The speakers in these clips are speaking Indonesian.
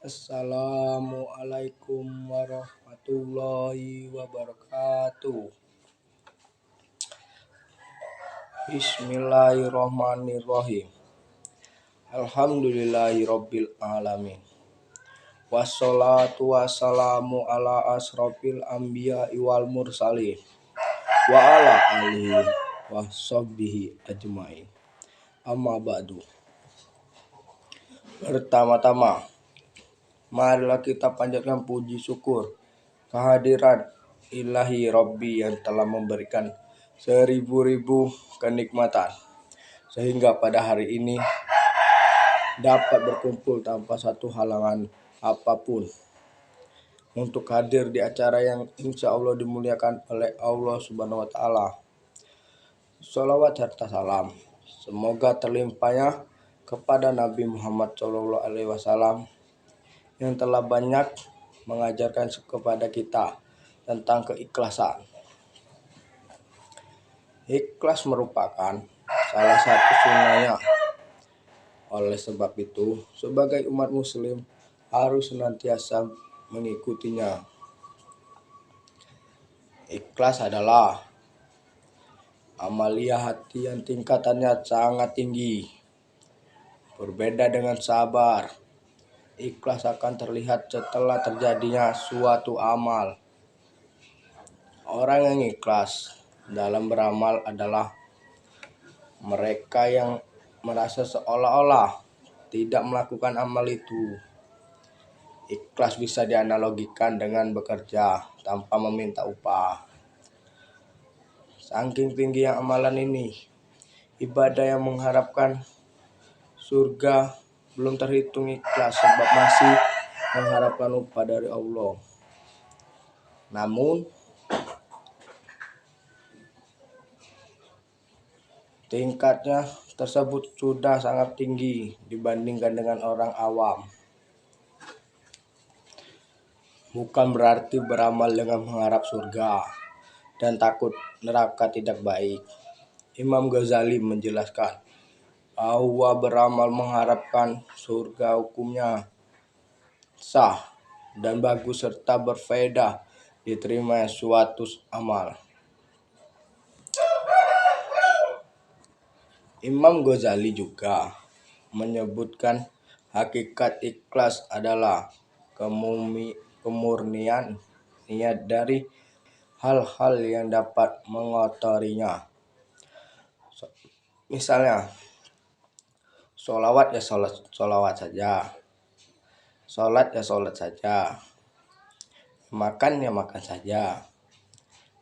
Assalamualaikum warahmatullahi wabarakatuh. Bismillahirrahmanirrahim. Alhamdulillahirabbil alamin. Wassalatu wassalamu ala asrofil anbiya'i wal mursalin wa ala alihi washabbihi ajmain. Amma ba'du. Pertama-tama, marilah kita panjatkan puji syukur kehadiran Ilahi Rabbi yang telah memberikan seribu-ribu kenikmatan sehingga pada hari ini dapat berkumpul tanpa satu halangan apapun untuk hadir di acara yang insya Allah dimuliakan oleh Allah Subhanahu wa Ta'ala. Sholawat serta salam semoga terlimpahnya kepada Nabi Muhammad SAW yang telah banyak mengajarkan kepada kita tentang keikhlasan. Ikhlas merupakan salah satu sunnahnya. Oleh sebab itu, sebagai umat muslim harus senantiasa mengikutinya. Ikhlas adalah amalia hati yang tingkatannya sangat tinggi. Berbeda dengan sabar, ikhlas akan terlihat setelah terjadinya suatu amal. Orang yang ikhlas dalam beramal adalah mereka yang merasa seolah-olah tidak melakukan amal itu. Ikhlas bisa dianalogikan dengan bekerja tanpa meminta upah. Saking tinggi yang amalan ini, ibadah yang mengharapkan surga belum terhitung ikhlas sebab masih mengharapkan upah dari Allah. Namun, tingkatnya tersebut sudah sangat tinggi dibandingkan dengan orang awam. Bukan berarti beramal dengan mengharap surga dan takut neraka tidak baik. Imam Ghazali menjelaskan bahwa beramal mengharapkan surga hukumnya sah dan bagus serta berfaedah diterima suatu amal. Imam Ghazali juga menyebutkan hakikat ikhlas adalah kemurnian niat dari hal-hal yang dapat mengotorinya. Misalnya, sholawat ya sholawat saja, sholat ya sholat saja, makan ya makan saja,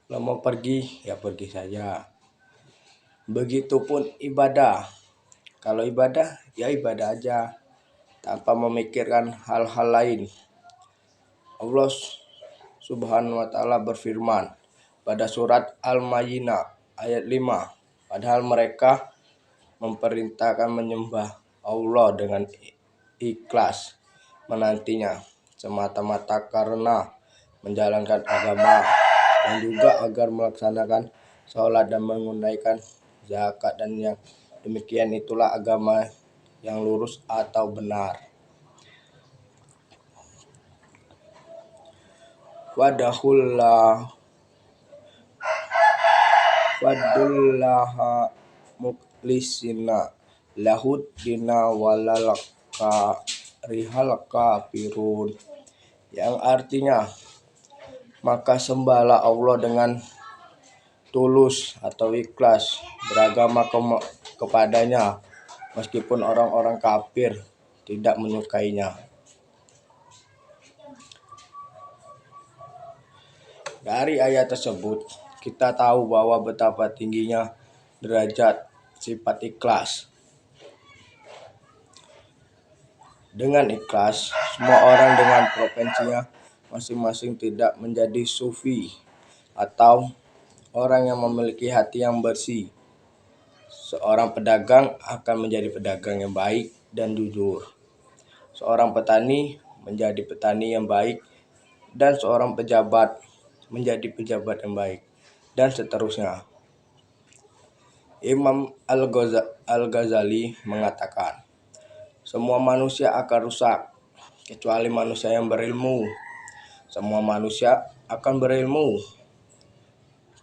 kalau mau pergi ya pergi saja. Begitupun ibadah, kalau ibadah ya ibadah aja tanpa memikirkan hal-hal lain. Allah Subhanahu wa Ta'ala berfirman pada surat Al-Ma'idah ayat 5, padahal mereka memerintahkan menyembah Allah dengan ikhlas menantinya semata-mata karena menjalankan agama dan juga agar melaksanakan sholat dan menunaikan zakat, dan yang demikian itulah agama yang lurus atau benar. Wadullaha mukhlisina lahud dina walal karihal kafirun, yang artinya maka sembahlah Allah dengan tulus atau ikhlas beragama kepadanya meskipun orang-orang kafir tidak menyukainya. Dari ayat tersebut kita tahu bahwa betapa tingginya derajat sifat ikhlas. Dengan ikhlas, semua orang dengan profesinya masing-masing tidak menjadi sufi atau orang yang memiliki hati yang bersih. Seorang pedagang akan menjadi pedagang yang baik dan jujur. Seorang petani menjadi petani yang baik, dan seorang pejabat menjadi pejabat yang baik, dan seterusnya. Imam Al-Ghazali mengatakan, semua manusia akan rusak kecuali manusia yang berilmu. Semua manusia akan berilmu.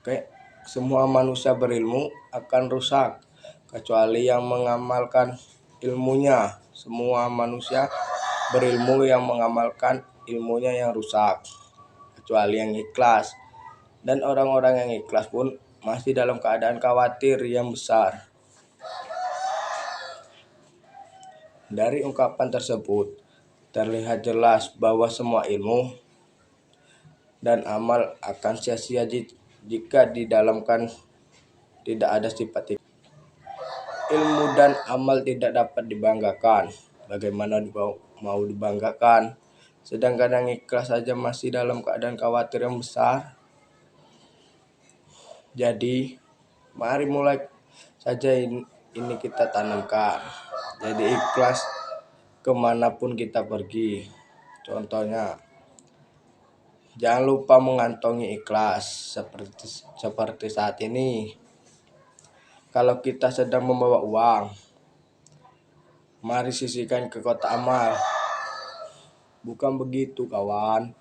Oke, semua manusia berilmu akan rusak kecuali yang mengamalkan ilmunya. Semua manusia berilmu yang mengamalkan ilmunya yang rusak kecuali yang ikhlas. Dan orang-orang yang ikhlas pun masih dalam keadaan khawatir yang besar. Dari ungkapan tersebut terlihat jelas bahwa semua ilmu dan amal akan sia-sia jika didalamkan tidak ada sifat ikhlas. Ilmu dan amal tidak dapat dibanggakan. Bagaimana mau dibanggakan? Sedangkan yang ikhlas saja masih dalam keadaan khawatir yang besar. Jadi, mari mulai saja ini kita tanamkan. Jadi ikhlas kemanapun kita pergi. Contohnya, jangan lupa mengantongi ikhlas seperti saat ini. Kalau kita sedang membawa uang, mari sisihkan ke kotak amal. Bukan begitu kawan.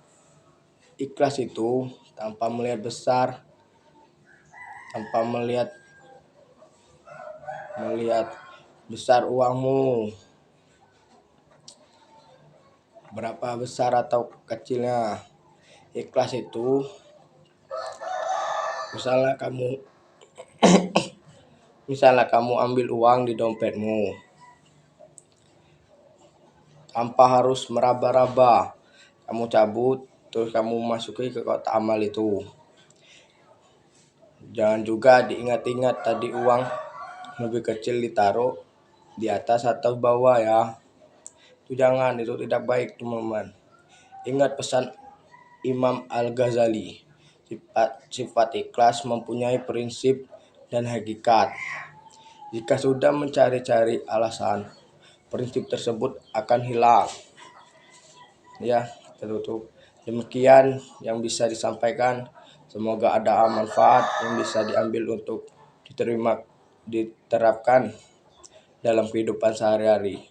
Ikhlas itu tanpa melihat besar, tanpa melihat besar uangmu, berapa besar atau kecilnya. Ikhlas itu misalnya kamu ambil uang di dompetmu tanpa harus meraba-raba, kamu cabut terus kamu masuki ke kotak amal itu. Jangan juga diingat-ingat tadi uang lebih kecil ditaruh di atas atau bawah ya. Itu jangan, itu tidak baik teman-teman. Ingat pesan Imam Al-Ghazali, sifat ikhlas mempunyai prinsip dan hakikat. Jika sudah mencari-cari alasan, prinsip tersebut akan hilang. Ya, tertutup. Demikian yang bisa disampaikan. Semoga ada manfaat yang bisa diambil untuk diterapkan dalam kehidupan sehari-hari.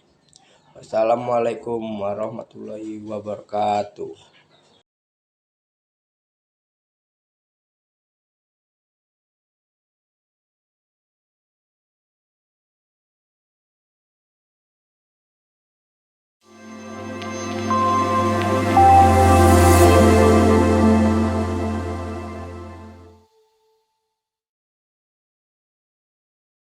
Wassalamualaikum warahmatullahi wabarakatuh.